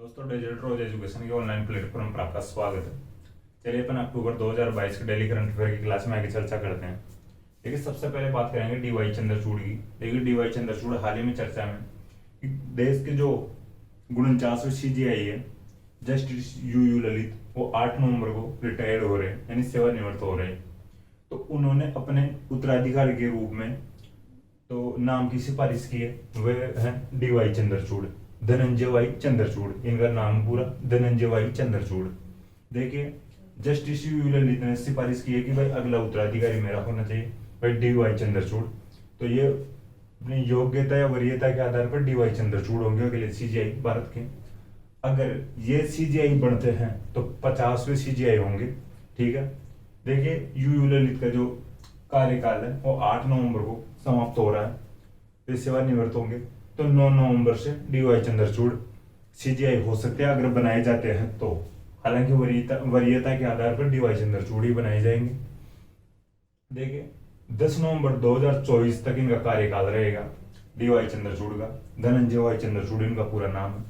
दोस्तों डिजिटल रोज एजुकेशन के online platform पर आपका स्वागत है। चलिए अपन अक्टूबर 2022 के डेली करंट अफेयर की क्लास में आगे चर्चा करते हैं। देखिए सबसे पहले बात करेंगे डीवाई चंद्रचूड़ की। देखिए डीवाई चंद्रचूड़ हाल ही में चर्चा में कि देश के जो 49वें सीजीआई है जस्टिस यू ललित वो 8 नवंबर को रिटायर्ड हो रहे हैं, यानी सेवानिवृत्त हो रहे हैं। तो उन्होंने अपने उत्तराधिकारी के रूप में तो नाम की सिफारिश की है, वह है डीवाई चंद्रचूड़, धनंजय वाई चंद्रचूड़। इनका नाम पूरा धनंजय वाई चंद्रचूड़। देखिए जस्टिस यू ललित ने सिफारिश की है कि भाई अगला उत्तराधिकारी मेरा होना चाहिए भाई डीवाई चंद्रचूड़। तो ये अपनी योग्यता या वरीयता के आधार पर डीवाई चंद्रचूड़ होंगे अगले सीजीआई भारत के। अगर ये सीजीआई बनते हैं तो 50वें सीजीआई होंगे। ठीक है, देखिए यू ललित का जो कार्यकाल है वो 8 नवंबर को समाप्त हो रहा है, वे सेवानिवृत्त होंगे। तो 9 नवंबर से डीवाई चंद्रचूड़ सीजीआई हो सकते हैं अगर बनाए जाते हैं तो। हालांकि वरीयता के आधार पर डीवाई चंद्रचूड़ ही बनाए जाएंगे। देखिए 10 नवंबर 2024 तक इनका कार्यकाल रहेगा डीवाई चंद्रचूड़ का। धनंजय वाई चंद्रचूड़ इनका पूरा नाम है।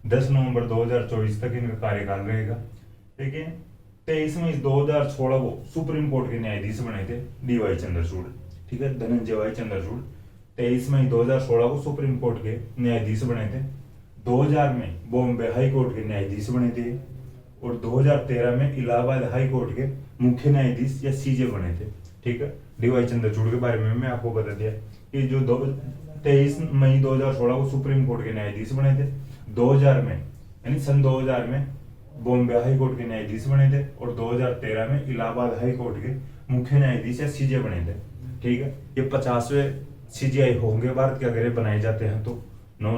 10 नवंबर 2024 तक इनका कार्यकाल रहेगा। देखिए 23 मई 2016 को सुप्रीम कोर्ट के न्यायाधीश बने थे डीवाई चंद्रचूड़। ठीक है, धनंजय वाई चंद्रचूड़ 23 मई 2016 को सुप्रीम कोर्ट के न्यायाधीश बने थे। 2000 में बॉम्बे हाई कोर्ट के न्यायाधीश बने थे और 2013 में इलाहाबाद हाई कोर्ट के मुख्य न्यायाधीश या सीजे बने थे। ठीक है, डीवाई चंद्रचूड़ के बारे में मैं आपको बता दिया कि जो 23 मई 2016 को सुप्रीम कोर्ट के न्यायाधीश बने थे, 2000 में यानी सन 2000 में बॉम्बे हाई कोर्ट के न्यायाधीश बने थे और 2013 में इलाहाबाद हाई कोर्ट के मुख्य न्यायाधीश या सीजे बने थे। ठीक है, ये 50वें सीजीआई होंगे भारत के अगर ये बनाए जाते हैं तो। 9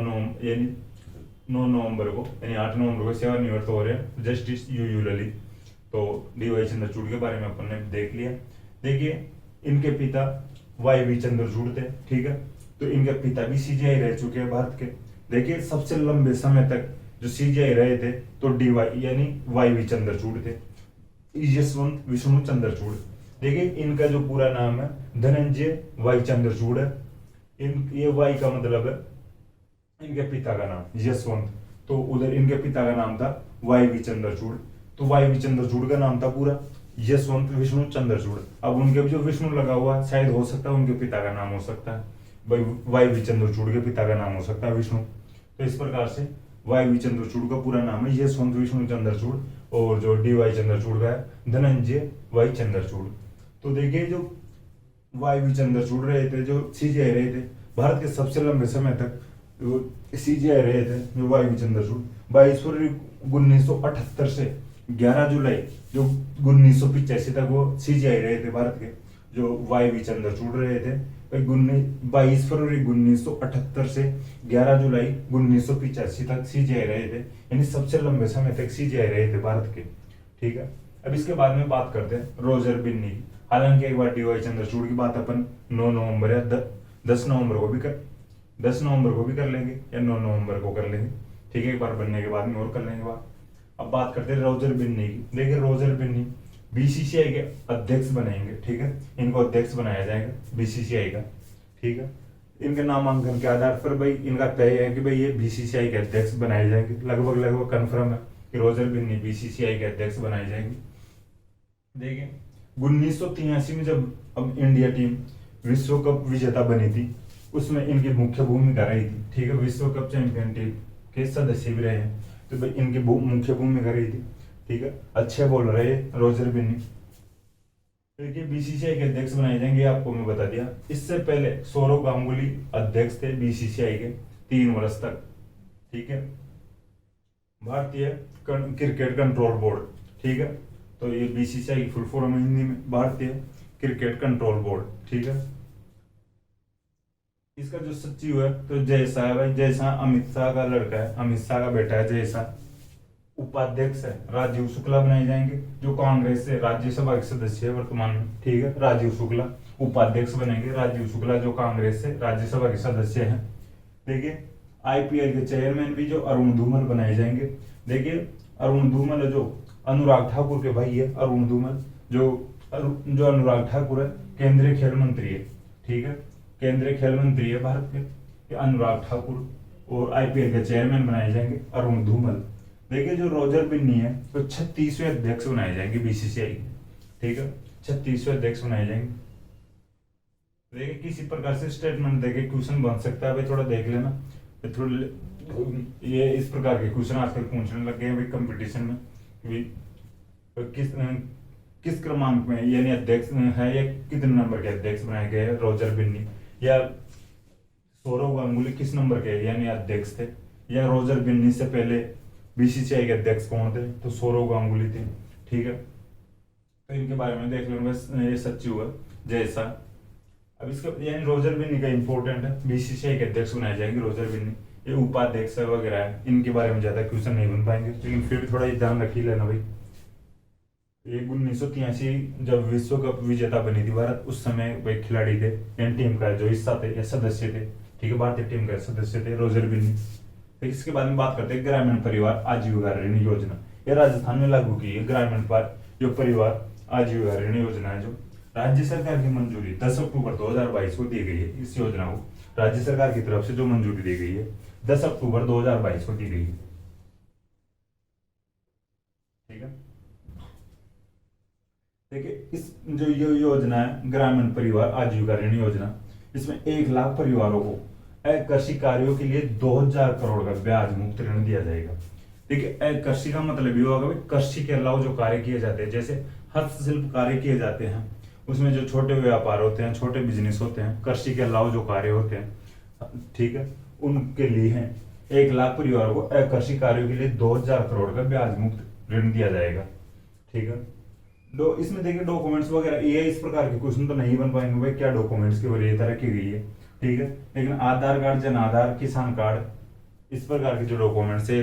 नवंबर को यानी 8 नवंबर को सेवानिवृत्त हो रहे हैं जस्टिस यू ललित। तो डीवाई चंद्रचूड़ के बारे में अपन ने देख लिया। देखिए इनके पिता वाई वी चंद्रचूड़ थे। ठीक है, तो इनके पिता भी सीजीआई रह चुके हैं भारत के। देखिए सबसे लंबे समय तक जो सीजीआई रहे थे तो डीवाई यानी वाई वी चंद्रचूड़ थे, यशवंत विष्णु चंद्रचूड़। देखिए इनका जो पूरा नाम है धनंजय वाई चंद्रचूड़ है। ये वाई का मतलब है इनके पिता का नाम यशवंत, तो उधर इनके पिता का नाम था वाई वी चंद्रचूड़। तो वाई वी चंद्रचूड़ का नाम था पूरा यशवंत विष्णु चंद्रचूड़। अब उनके जो विष्णु लगा हुआ शायद हो सकता है उनके पिता का नाम हो सकता है, भाई वाई वी चंद्रचूड़ के पिता का नाम हो सकता है विष्णु। तो इस प्रकार से वाई वी चंद्रचूड़ का पूरा नाम है यशवंत विष्णु चंद्रचूड़ और जो डीवाई चंद्रचूड़ का है धनंजय वाई चंद्रचूड़। तो देखिए जो वाई वी चंद्रचूड़ रहे थे, जो सीजीआई रहे थे भारत के सबसे लंबे समय तक सीजीआई रहे थे जो वाई वी चंद्रचूड़। 22 फरवरी 1978 से 11 जुलाई जो 1985 तक वो सीजीआई रहे थे भारत के, जो वाई वी चंद्रचूड़ रहे थे। 22 फरवरी 1978 से 11 जुलाई 1985 तक सीजीआई रहे थे, यानी सबसे लंबे समय तक सीजीआई रहे थे भारत के। ठीक है, अब इसके बाद में बात करते हैं रोजर बिन्नी की। हालांकि एक बार डीवाई चंद्रचूड़ की बात अपन 9 नवंबर या 10 नवंबर को भी कर लेंगे या 9 नवंबर को कर लेंगे। ठीक है, एक बार बनने के बाद में और कर लेंगे बात। अब बात करते हैं रोजर बिन्नी की। देखिए रोजर बिन्नी बीसीसीआई के अध्यक्ष बनेंगे। ठीक है, इनको अध्यक्ष बनाया जाएगा बीसीसीआई का। ठीक है, इनके नामांकन के आधार पर भाई इनका तय है कि भाई ये बीसीसीआई के अध्यक्ष बनाए जाएंगे। लगभग कन्फर्म है कि रोजर बिन्नी बीसीसीआई के अध्यक्ष बनाए जाएंगे। देखिए 1983 में जब अब इंडिया टीम विश्व कप विजेता बनी थी उसमें इनकी मुख्य भूमिका रही थी। ठीक है, विश्व कप चैंपियन टीम के सदस्य भी रहे हैं, तो भाई इनकी मुख्य भूमिका रही थी। ठीक है, अच्छे बॉलर रहे रोजर बिन्नी। देखिए बीसीसीआई के अध्यक्ष बनाए जाएंगे, आपको मैं बता दिया। इससे पहले सौरव गांगुली अध्यक्ष थे बीसीसीआई के 3 वर्ष तक। ठीक है, भारतीय क्रिकेट कंट्रोल बोर्ड। ठीक है, तो ये बीसीसीआई की फुल फॉर्म है हिंदी में भारतीय क्रिकेट कंट्रोल बोर्ड। ठीक है, इसका जो सचिव है तो जय शाह है भाई, जय शाह अमित शाह का लड़का है, अमित शाह का बेटा है जय शाह। उपाध्यक्ष है राजीव शुक्ला बनाए जाएंगे, जो कांग्रेस से राज्यसभा के सदस्य है वर्तमान में। ठीक है, राजीव शुक्ला उपाध्यक्ष बनेंगे, राजीव शुक्ला जो कांग्रेस से राज्यसभा के सदस्य हैं। देखिए आईपीएल के चेयरमैन भी जो अरुण धूमल बनाए जाएंगे। देखिए अरुण धूमल जो अनुराग ठाकुर के भाई है, अरुण धूमल जो अनुराग ठाकुर है केंद्रीय खेल मंत्री है। ठीक है, केंद्रीय खेल मंत्री है भारत के अनुराग ठाकुर, और आईपीएल के चेयरमैन बनाए जाएंगे अरुण धूमल। देखिए जो रोजर बिन्नी है तो 36वें अध्यक्ष बनाए जाएंगे बीसीसीआई के, ठीक है, 36वें अध्यक्ष बनाए जाएंगे। देखिए किसी प्रकार से स्टेटमेंट देके क्वेश्चन बन सकता है भाई, थोड़ा देख लेना थोड़ा, ये इस प्रकार के क्वेश्चन आजकल पूछने लग गए हैं भाई कंपटीशन में कि किस क्रमांक में यानी अध्यक्ष है या कितने नंबर के अध्यक्ष बनाए गए रोजर बिन्नी, या सौरव गांगुली किस नंबर के यानी अध्यक्ष थे, या रोजर बिन्नी से पहले बीसीसीआई के अध्यक्ष कौन थे, तो सौरव गांगुली थे, ठीक है। तो इनके बारे में देख लो, बस ये सच्ची हुआ जैसा। अब इसका यानी रोजर बिन्नी का इंपॉर्टेंट है, बीसीसीआई के अध्यक्ष बनाए जाएंगे रोजर बिन्नी, ये उपाध्यक्ष वगैरह है, इनके बारे में ज्यादा क्वेश्चन नहीं बन पाएंगे, लेकिन फिर भी थोड़ा ध्यान रख ही लेना भाई। ये 1983 जब विश्व कप विजेता बनी थी भारत, उस समय वे खिलाड़ी थे यानी टीम का जो हिस्सा थे या सदस्य थे, ठीक है, भारतीय टीम का सदस्य थे रोजर बिन्नी। तो इसके बाद में बात करते हैं ग्रामीण परिवार आजीविका ऋण योजना, ये राजस्थान में लागू की है ग्रामीण जो परिवार आजीविका ऋण योजना है, जो राज्य सरकार की मंजूरी 10 अक्टूबर 2022 को दी गई है। इस योजना को राज्य सरकार की तरफ से जो मंजूरी दी गई है 10 अक्टूबर 2022 को दी गई है, ठीक है। देखिए इस जो ये योजना है ग्रामीण परिवार आजीविका ऋण योजना, इसमें 1 लाख परिवारों को कृषि कार्यों के लिए 2000 करोड़ का ब्याज मुक्त ऋण दिया जाएगा। देखिए कृषि का मतलब ये होगा भाई कृषि के अलावा जो कार्य किए जाते हैं, जैसे हस्तशिल्प कार्य किए जाते हैं, उसमें जो छोटे व्यापार होते हैं, छोटे बिजनेस होते हैं, कृषि के अलावा जो कार्य होते हैं, ठीक है, उनके लिए है 1 लाख परिवारों को कृषि कार्यों के लिए 2000 करोड़ का ब्याज मुक्त ऋण दिया जाएगा, ठीक है। इसमें देखिए डॉक्यूमेंट्स वगैरह ये इस प्रकार के क्वेश्चन तो नहीं बन पाएंगे भाई, क्या डॉक्यूमेंट्स की वरीयता रखी गई है, ठीक है, लेकिन आधार कार्ड, जन आधार, किसान कार्ड, इस प्रकार के जो डॉक्यूमेंट्स है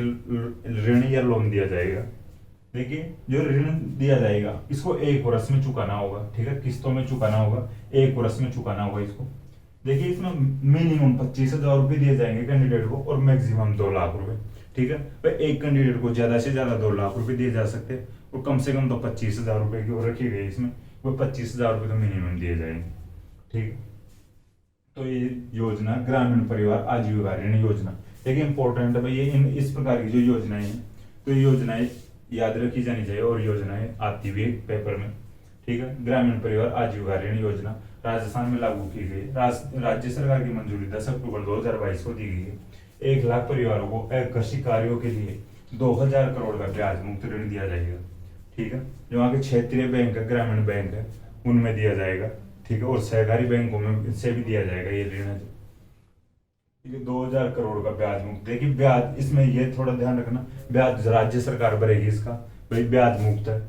ऋण या लोन दिया जाएगा। देखिए जो ऋण दिया जाएगा इसको 1 वर्ष में चुकाना होगा, ठीक है, किस्तों में चुकाना होगा, 1 वर्ष में चुकाना होगा इसको। देखिए इसमें मिनिमम 25,000 रुपये दिए जाएंगे कैंडिडेट को और मैक्सिमम 2 लाख रुपए, ठीक है भाई। एक कैंडिडेट को ज्यादा से ज्यादा 2 लाख रुपए दिए जा सकते हैं और कम से कम तो 25,000 रुपए की वो रखी गई इसमें, वो 25,000 रुपये तो मिनिमम दिए जाएंगे, ठीक है। तो ये योजना ग्रामीण परिवार आजीविका ऋण योजना देखिए इंपॉर्टेंट है भाई, ये इस प्रकार की जो योजनाएं हैं तो ये योजनाएं याद रखी जानी चाहिए और योजनाएं आती भी है पेपर में, ठीक है। ग्रामीण परिवार आजीविका ऋण योजना राजस्थान में लागू की गई, राज्य सरकार की मंजूरी 10 अक्टूबर 2022 को दी गई है। 1 लाख परिवारों को कृषि कार्यों के लिए 2000 करोड़ का ब्याज मुक्त ऋण दिया जाएगा, ठीक है। जो वहाँ के क्षेत्रीय बैंक है, ग्रामीण बैंक है, उनमें दिया जाएगा, ठीक है, और सहकारी बैंकों में से भी दिया जाएगा ये ऋण है, ठीक है। 2000 करोड़ का ब्याज मुक्त। देखिए ब्याज इसमें ये थोड़ा ध्यान रखना, ब्याज राज्य सरकार भरेगी इसका, भाई ब्याज मुक्त है,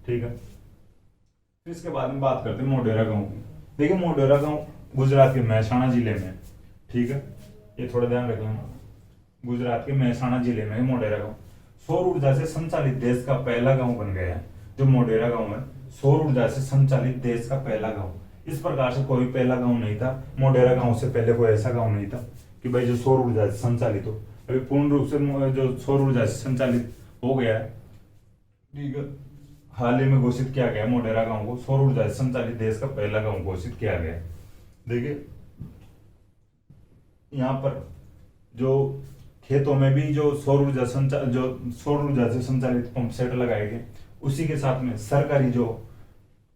ठीक है। फिर इसके बाद में बात करते हैं मोढेरा गांव की। देखिए मोढेरा गांव गुजरात के महसाणा जिले में, ठीक है, ये थोड़ा ध्यान रख लेना, गुजरात के महसाणा जिले में मोढेरा गांव सौर ऊर्जा से संचालित देश का पहला गांव बन गया है। जो मोढेरा गांव है सौर ऊर्जा से संचालित देश का पहला गांव, इस प्रकार से कोई पहला गांव नहीं था, मोढेरा गांव से पहले कोई ऐसा गांव नहीं था कि भाई जो सौर ऊर्जा से संचालित हो। अभी पूर्ण रूप से जो सौर ऊर्जा से संचालित हो गया है, ठीक है, हाल ही में घोषित किया गया मोढेरा गांव को सौर ऊर्जा से संचालित देश का पहला गांव घोषित किया गया। देखिए यहाँ पर जो खेतों में भी जो सौर ऊर्जा से संचालित पंप सेट लगाए गए, उसी के साथ में सरकारी जो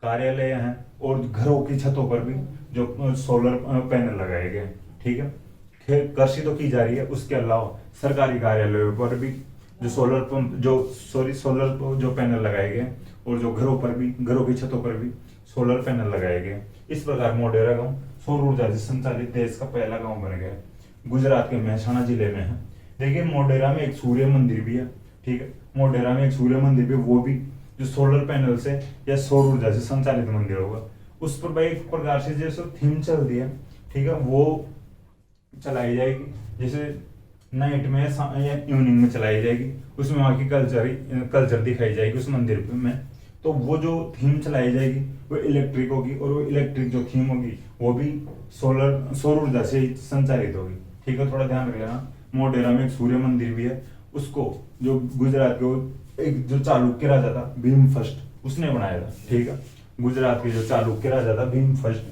कार्यालय हैं और घरों की छतों पर भी जो सोलर पैनल लगाए गए, ठीक है। कृषि तो की जा रही है, उसके अलावा सरकारी कार्यालयों पर भी जो सोलर जो पैनल लगाए गए और जो घरों की छतों पर भी सोलर पैनल लगाए गए। इस प्रकार मोढेरा गांव सौर ऊर्जा से संचालित देश का पहला गांव बन गया, गुजरात के महसाणा जिले में है। देखिए मोढेरा में एक सूर्य मंदिर भी है, ठीक है, मोढेरा में एक सूर्य मंदिर भी, वो भी जो सोलर पैनल से या सौर ऊर्जा से संचालित मंदिर होगा, उस पर भाई एक प्रकार से जैसे थीम चल रही है, ठीक है, वो चलाई जाएगी, जैसे नाइट में या इवनिंग में चलाई जाएगी, उसमें वहाँ की कल्चर दिखाई जाएगी उस मंदिर में। तो वो जो थीम चलाई जाएगी वो इलेक्ट्रिक होगी और वो इलेक्ट्रिक जो थीम होगी वो भी सौर ऊर्जा से संचालित होगी, ठीक है, थोड़ा ध्यान रखना। मोढेरा में एक सूर्य मंदिर भी है, उसको जो गुजरात के एक जो चालुक्य राजा था भीम फर्स्ट उसने बनाया था, ठीक है, गुजरात के जो चालुक्य राजा था भीम फर्स्ट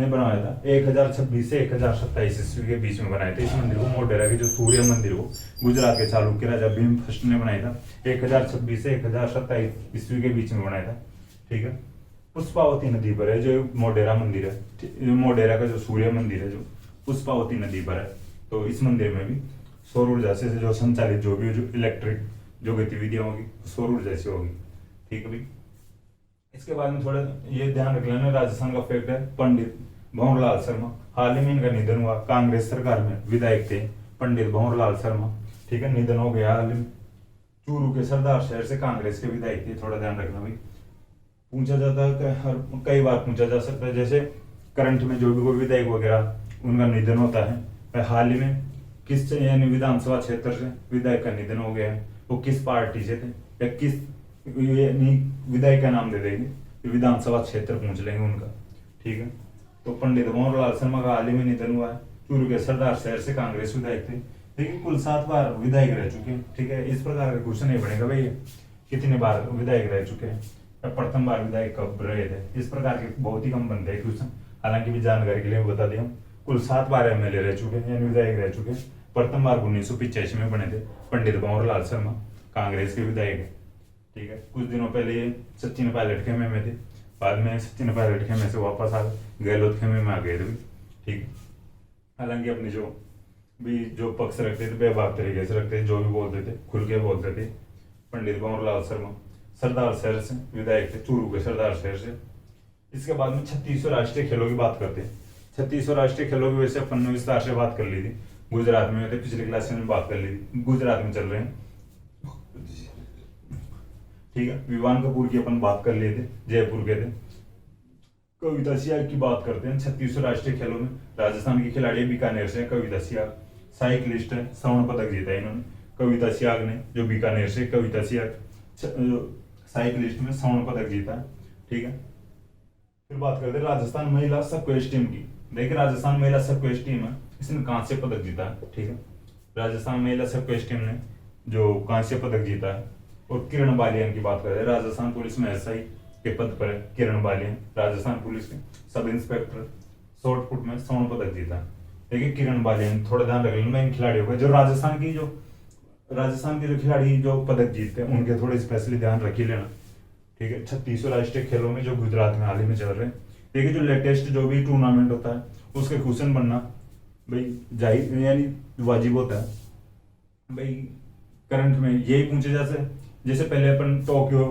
ने बनवाया था 1026 से 1027 ईस्वी के बीच में बनाए थे इस मंदिर को। मोढेरा के जो सूर्य मंदिर को गुजरात के चालुक्य राजा भीम फर्स्ट ने बनाया था 1026 से 1027 ईस्वी के बीच में बनाया था, ठीक है। पुष्पावती नदी पर है जो मोढेरा मंदिर है, जो मोढेरा का जो सूर्य मंदिर है जो पुष्पावती नदी पर है। तो इस मंदिर में भी सौर ऊर्जा से जो संचालित जो भी जो इलेक्ट्रिक जो गतिविधियां होगी सौर ऊर्जा से होगी, ठीक है भाई। इसके बाद में थोड़ा ये ध्यान रख लेना, राजस्थान का फैक्ट है पंडित भंवरलाल शर्मा, हाल ही में इनका निधन हुआ। कांग्रेस सरकार में विधायक थे पंडित भंवरलाल शर्मा, ठीक है, निधन हो गया हाल ही में। चूरू के सरदार शहर से कांग्रेस के विधायक थे, थोड़ा ध्यान रखना भाई। पूछा जाता है कई बार पूछा जा सकता है, जैसे करंट में जो भी कोई विधायक वगैरह उनका निधन होता है, हाल ही में किस यानी विधानसभा क्षेत्र से विधायक का निधन हो गया है, वो किस पार्टी से थे या किस विधायक का नाम दे देंगे, विधानसभा क्षेत्र पूछ लेंगे उनका, ठीक है। तो पंडित भंवरलाल शर्मा का हाल ही में निधन हुआ है। चूरू के सरदार शहर से कांग्रेस विधायक थे, देखिए कुल 7 बार विधायक रह चुके हैं, ठीक है। इस प्रकार का क्वेश्चन नहीं बनेगा भाई कितने बार विधायक रह चुके हैं, प्रथम बार विधायक कब रहे थे, इस प्रकार के बहुत ही कम बनते हैं क्वेश्चन। हालांकि भी जानकारी के लिए बता दिया, कुल 7 बार एमएलए रह चुके हैं यानी विधायक रह चुके हैं। प्रथम बार 1985 में बने थे पंडित भंवरलाल शर्मा, कांग्रेस के विधायक है, ठीक है। कुछ दिनों पहले ये सचिन पायलट खेमे में थे, बाद में सचिन पायलट खेमे से वापस आ गए, गहलोत खेमे में आ गए थे, ठीक है। हालांकि अपने जो पक्ष रखते थे बेबाक तरीके से रखते थे, जो भी बोलते थे खुल के बोलते थे। पंडित भंवरलाल शर्मा सरदार शहर से विधायक थे, चूरू के सरदार शहर से। इसके बाद में 36वें राष्ट्रीय खेलों की बात करते हैं। 36वें राष्ट्रीय खेलों की वजह से अपन ने विस्तार से बात कर ली थी, गुजरात में थे, पिछले क्लास में बात कर ली थी, गुजरात में चल रहे हैं, ठीक है। विवान कपूर की अपन बात कर लिए थे, जयपुर के थे। कविता सियाग की बात करते हैं। 36वें राष्ट्रीय खेलों में राजस्थान की खिलाड़ी बीकानेर से कविता सियाग, साइकिलिस्ट है, स्वर्ण पदक जीता इन्होंने कविता सियाग ने, जो बीकानेर से कविता सियाग साइकिलिस्ट में स्वर्ण पदक जीता है, ठीक है। फिर बात करते हैं राजस्थान महिला स्क्वैश टीम की। देखिए राजस्थान महिला स्क्वैश टीम है, इसने कांस्य पदक जीता है, ठीक है। राजस्थान महिला स्क्वैश टीम ने जो कांस्य पदक जीता है। और किरण बालियान की बात करें, राजस्थान पुलिस में एसआई के पद पर है किरण बालियान, राजस्थान पुलिस के सब इंस्पेक्टर, शॉर्ट पुट में स्वर्ण पदक जीता है। देखिए किरण बालियान, थोड़ा ध्यान रख लेना इन खिलाड़ियों का, जो राजस्थान के जो खिलाड़ी जो पदक जीतते हैं उनके थोड़े स्पेशली ध्यान रख ही लेना, ठीक है। 36वें राष्ट्रीय खेलों में जो गुजरात में हाल ही में चल रहे हैं, देखिए जो लेटेस्ट जो भी टूर्नामेंट होता है उसके क्वेश्चन बनना भाई जाहिर यानी वाजिब होता है भाई। करंट में यही पूछे जाते, जैसे पहले अपन टोक्यो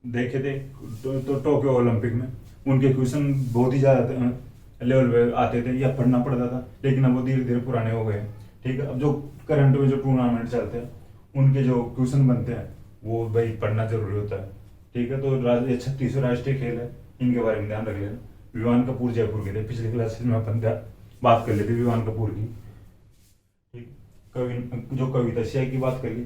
देखे थे, तो टोक्यो ओलंपिक में उनके क्वेश्चन बहुत ही ज्यादा लेवल पे आते थे या पढ़ना पड़ता था, लेकिन अब वो धीरे धीरे पुराने हो गए, ठीक है। अब जो करंट में जो टूर्नामेंट चलते हैं उनके जो क्वेश्चन बनते हैं वो भाई पढ़ना जरूरी होता है, ठीक है। तो 36वें राष्ट्रीय खेल है, इनके बारे में ध्यान रख लेना। विवान कपूर जयपुर के थे, पिछले क्लास में अपन बात कर लेते विवान कपूर की, ठीक। जो कविता सियाग की बात कर ली,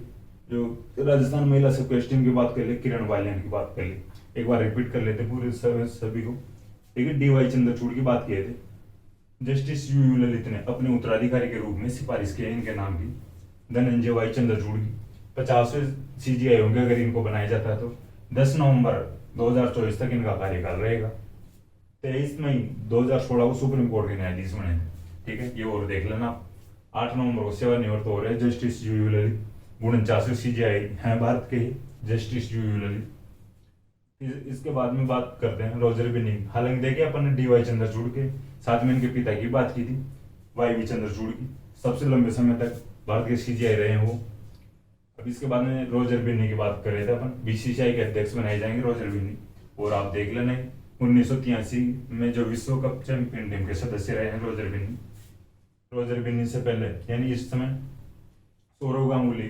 जो राजस्थान महिला स्क्वैश टीम की बात कर ली, किरण बालियान की बात कर ली। एक बार रिपीट कर लेते पूरे सभी को, ठीक है। डीवाई चंद्रचूड़ की बात किए थे, जस्टिस यू ललित ने अपने उत्तराधिकारी के रूप में सिफारिश की इनके नाम की, धनंजय वाई चंद्रचूड़ की। 50वें सीजीआई होंगे अगर इनको बनाया जाता है तो 10 नवंबर 2024 तक इनका कार्यकाल रहेगा। 23 मई 2016 को सुप्रीम कोर्ट के न्यायाधीश बने थे, ठीक है। ये और देख लेना। 8 नवंबर को सेवानिवृत्त हो रहे जस्टिस यू ललित, 49वें सीजीआई हैं भारत के ही जस्टिस यू ललित। इसके बाद में बात करते हैं रोजर बिन्नी। हालांकि देखिए अपन ने डीवाई चंद्रचूड़ के साथ में इनके पिता की बात की थी, वाई वी चंद्रचूड़ की, सबसे लंबे समय तक भारत के सीजीआई रहे हैं वो। अब इसके बाद में रोजर बिन्नी की बात कर रहे थे अपन, बीसीसीआई के अध्यक्ष बनाए जाएंगे रोजर बिन्नी। और आप देख लेना 1983 में जो विश्व कप चैंपियन टीम के सदस्य रहे हैं रोजर बिन्नी। रोजर बिन्नी से पहले यानी इस समय सौरव गांगुली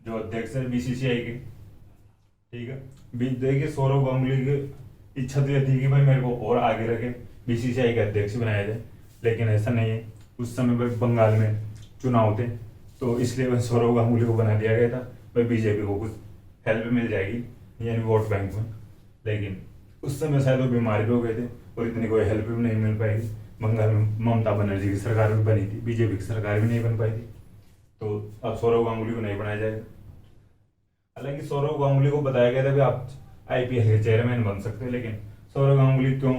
जो अध्यक्ष है बीसीसीआई के, ठीक है। देखिए सौरव गांगुली की इच्छा तो यह थी कि भाई मेरे को और आगे रखे बीसीसीआई के अध्यक्ष बनाया जाए, लेकिन ऐसा नहीं है। उस समय बंगाल में चुनाव थे तो इसलिए सौरव गांगुली को बना दिया गया था भाई बीजेपी को कुछ हेल्प मिल जाएगी यानी वोट बैंक में, लेकिन उस समय शायद वो बीमार भी हो गए थे और इतनी कोई हेल्प भी नहीं मिल पाएगी। बंगाल में ममता बनर्जी की सरकार भी बनी थी, बीजेपी की सरकार भी नहीं बन पाई थी, तो अब सौरव गांगुली को नहीं बनाया जाएगा। हालांकि सौरव गांगुली को बताया गया था कि आप आईपीएल के चेयरमैन बन सकते हैं, लेकिन सौरव गांगुली क्यों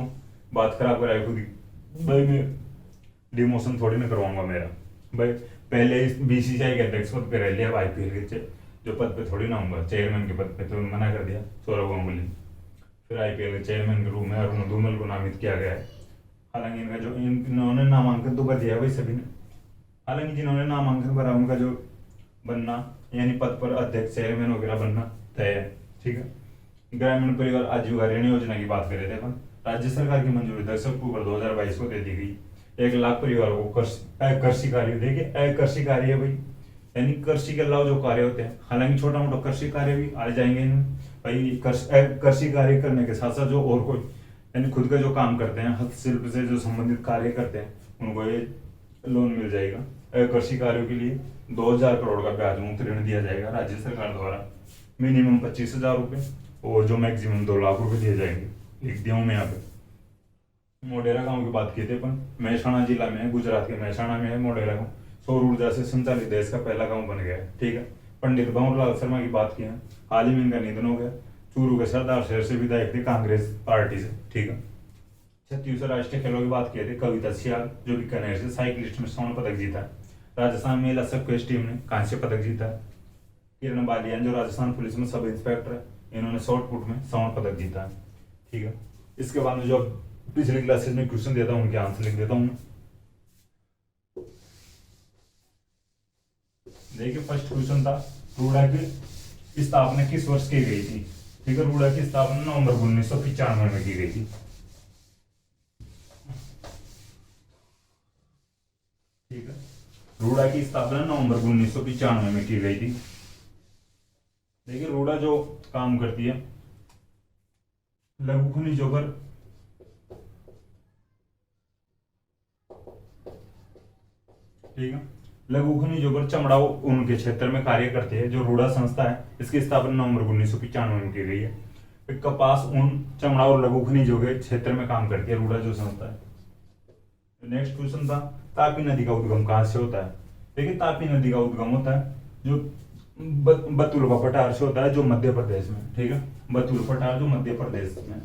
बात खराब कराई खुद भाई मैं डिमोशन थोड़ी ना करवाऊंगा मेरा। भाई पहले इस बीसीसीआई के अध्यक्ष पद पे रह लिया, आईपीएल के जो पद पे थोड़ी ना होऊंगा, चेयरमैन के पद पे तो मना कर दिया सौरव गांगुली। फिर आईपीएल के चेयरमैन के रूप में अरुण धूमल को नामित किया गया है। हालांकि इनका जो इन्होंने नामांकन तो कर दिया भाई सभी ने। हालांकि जिन्होंने नामांकन भरा उनका जो बनना यानी पद पर अध्यक्ष चेयरमैन वगैरह बनना तय है। ठीक है। ग्रामीण परिवार आजीविका ऋण योजना की बात कर रहे थे अपन। राज्य सरकार की मंजूरी 10 अक्टूबर 2022 को दे दी गई। 1 लाख परिवारों को कृषि कार्य, देखिए अकृषि कार्य भाई, यानी कृषि के अलावा जो कार्य होते हैं, हालांकि छोटा मोटा कृषि कार्य भी आ जाएंगे इनमें भाई। कृषि कार्य करने के साथ साथ जो और कोई यानी खुद का जो काम करते हैं, हस्तशिल्प से जो संबंधित कार्य करते हैं, उनको ये लोन मिल जाएगा। कृषि कार्यों के लिए 2,000 करोड़ का ब्याज मुक्त ऋण दिया जाएगा राज्य सरकार द्वारा। मिनिमम 25,000 रुपये और जो मैक्सिमम 2 लाख रुपए दिए जाएंगे। लिख दिया हूँ मैं यहाँ पे। मोढेरा गांव की बात की थी अपन, मेहसाणा जिला में है, गुजरात के मेहसाणा में है मोढेरा गांव। सौर ऊर्जा से संचालित देश का पहला गांव बन गया है। ठीक है। पंडित भंवरलाल शर्मा की बात की है, हाल ही में इनका निधन हो गया। चूरू के सरदार शहर से विधायक थे कांग्रेस पार्टी से। ठीक है। छत्तीसगढ़ राष्ट्रीय खेलों की बात की थी, कविता सियाल जो बीकानेर से साइकिलिस्ट में स्वर्ण पदक जीता। राजस्थान महिला सबक्वेस्ट टीम ने कांस्य पदक जीता। किरण बालियान जो राजस्थान पुलिस में सब इंस्पेक्टर है, इन्होंने शॉर्ट पुट में स्वर्ण पदक जीता है। ठीक है। इसके बाद में जो पिछली क्लासेस में क्वेश्चन देता हूँ उनके आंसर लिख देता हूँ। देखिए फर्स्ट क्वेश्चन था, रूड़ा की स्थापना किस वर्ष की गई थी। ठीक है। रूड़ा की स्थापना नवंबर 1995 में की गई थी। ठीक है। रूड़ा की स्थापना नवंबर 1995 में की गई थी। देखिए रूड़ा जो काम करती है लघु खनिजों पर, ठीक है, लघु खनिजों पर चमड़ा उनके क्षेत्र में कार्य करती है। जो रूड़ा संस्था है इसकी स्थापना नवंबर 1995 में की गई है। कपास, ऊन, चमड़ा और लघु खनिजों के क्षेत्र में काम करती है रूड़ा जो संस्था है। नेक्स्ट क्वेश्चन था, तापी नदी का उद्गम कहाँ से होता है। देखिए तापी नदी का उद्गम होता है जो बतुल पठार से होता है, जो मध्य प्रदेश में। ठीक है। बतुल पठार जो मध्य प्रदेश में।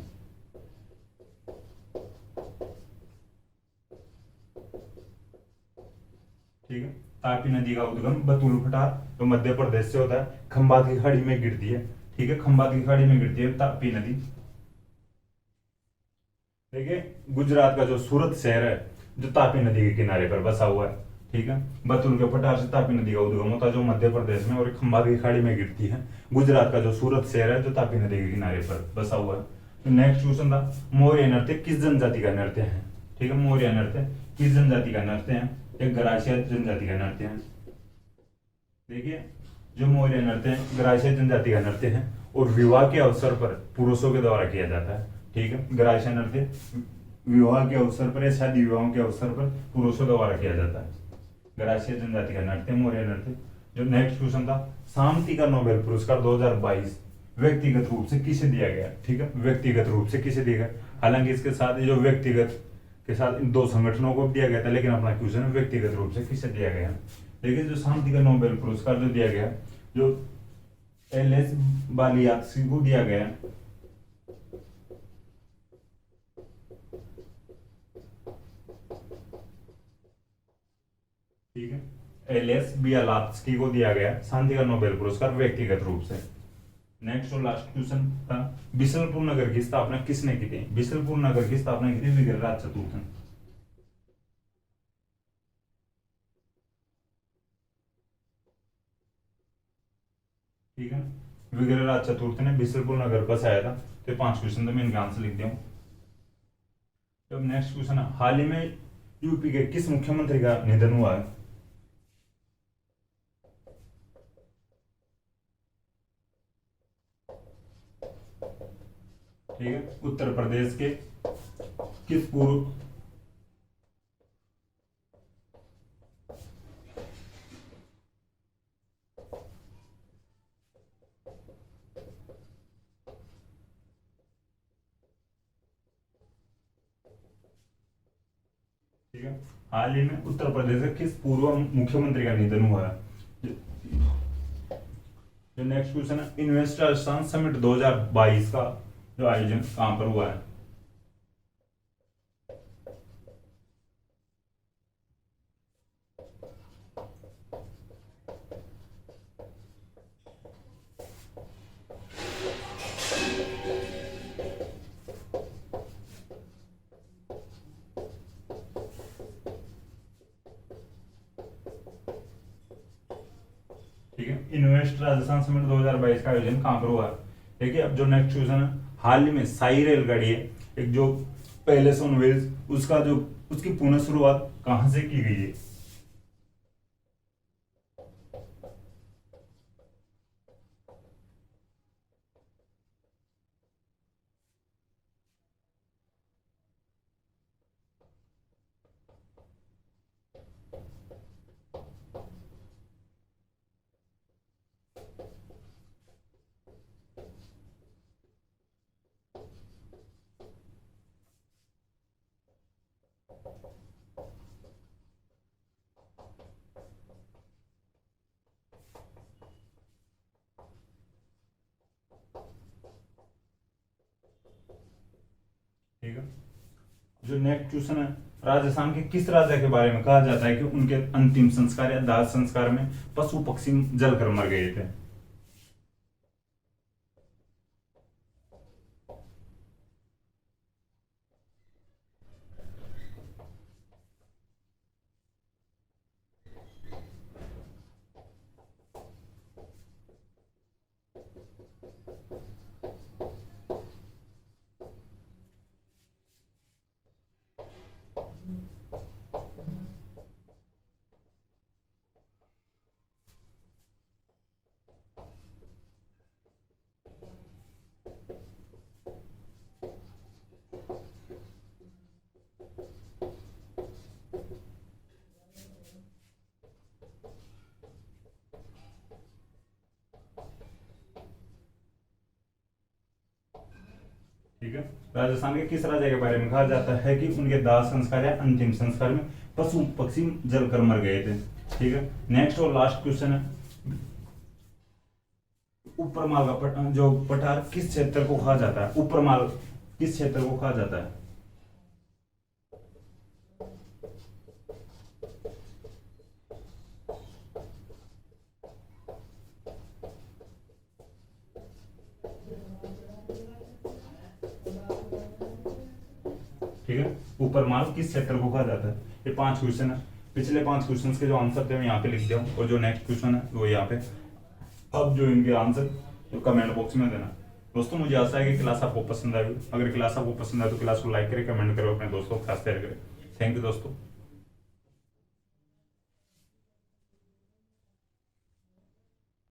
ठीक है। तापी नदी का उद्गम बतुल पठार जो मध्य प्रदेश से होता है, खंबात की खाड़ी में गिरती है। ठीक है। खंबात की खाड़ी में गिरती है तापी नदी। देखिए गुजरात का जो सूरत शहर है जो तापी नदी के किनारे पर बसा हुआ है। ठीक है। बतुल के पठार से तापी नदी का उद्गम होता है जो मध्य प्रदेश में और खंबात की खाड़ी में गिरती है। गुजरात का जो सूरत शहर है जो तापी नदी के किनारे पर बसा हुआ है। तो नेक्स्ट क्वेश्चन था, मौर्य नृत्य किस जनजाति का नृत्य है। ठीक है। मौर्य नृत्य किस जनजाति का नृत्य है। एक गरासिया जनजाति का नृत्य है। देखिए जो मौर्य नृत्य है गरासिया जनजाति का नृत्य है और विवाह के अवसर पर पुरुषों के द्वारा किया जाता है। ठीक है। गरासिया नृत्य विवाह के अवसर पर या शादी विवाहों के अवसर पर पुरुषों द्वारा किया जाता है। गरासिया जनजाति का नृत्य मौर्य नृत्य। जो नेक्स्ट क्वेश्चन था, शांति का नोबेल पुरस्कार 2022 व्यक्तिगत रूप से किसे दिया गया। ठीक है। व्यक्तिगत रूप से किसे दिया गया। हालांकि इसके साथ जो व्यक्तिगत के साथ इन 2 संगठनों को दिया गया था, लेकिन अपना क्वेश्चन व्यक्तिगत रूप से किसे दिया गया। देखिए जो शांति का नोबेल पुरस्कार जो दिया गया, जो एल.एस. बालियात्सी को दिया गया। ठीक है। एल.एस. बियालात्स्की को दिया गया शांति का नोबेल पुरस्कार व्यक्तिगत रूप से। नेक्स्ट और लास्ट क्वेश्चन था, बिशनपुर नगर की स्थापना किसने की थी। बिशनपुर नगर की स्थापना की थी विग्रहराज चतुर्थ ने। ठीक है। विग्रहराज चतुर्थ ने बिशनपुर नगर बसाया था। तो 5 क्वेश्चन तो मैं इनका आंसर लिख दिया हूँ। अब नेक्स्ट क्वेश्चन है, हाल ही में यूपी के किस मुख्यमंत्री का निधन हुआ है। ठीक है। उत्तर प्रदेश के किस पूर्व ठीक है। हाल ही में उत्तर प्रदेश के किस पूर्व मुख्यमंत्री का निधन हुआ है। जो नेक्स्ट क्वेश्चन है, इन्वेस्टर समिट 2022 का जो आयोजन कहां पर हुआ है। ठीक है। इन्वेस्ट राजस्थान समिट 2022 का आयोजन कहाँ पर हुआ? देखिए अब जो नेक्स्ट क्वेश्चन है, हाल ही में साई रेलगाड़ी है एक जो पैलेस ऑन व्हील्स, उसका जो उसकी पुनः शुरुआत कहाँ से की गई है? ठीक है। जो नेक्स्ट क्वेश्चन है, राजस्थान के किस राजा के बारे में कहा जाता है कि उनके अंतिम संस्कार या दाह संस्कार में पशु पक्षी जलकर मर गए थे? ठीक है। राजस्थान के किस राजा के बारे में कहा जाता है कि उनके दाह संस्कार या अंतिम संस्कार में पशु पक्षी जलकर मर गए थे? ठीक है। नेक्स्ट और लास्ट क्वेश्चन है, उपरमाल का जो पठार किस क्षेत्र को कहा जाता है? उपरमाल किस क्षेत्र को कहा जाता है? ठीक है। उपरमाल किस क्षेत्र को कहा जाता है? ये 5 क्वेश्चन है। पिछले 5 क्वेश्चन के जो आंसर थे मैं यहाँ पे लिख दिया हूँ, और जो नेक्स्ट क्वेश्चन है वो यहाँ पे। अब जो इनके आंसर तो कमेंट बॉक्स में देना। दोस्तों मुझे आशा है कि क्लास आपको पसंद आई। अगर क्लास आपको पसंद आए तो क्लास को लाइक करें, कमेंट करें, अपने दोस्तों को खास शेयर करें। थैंक यू दोस्तों।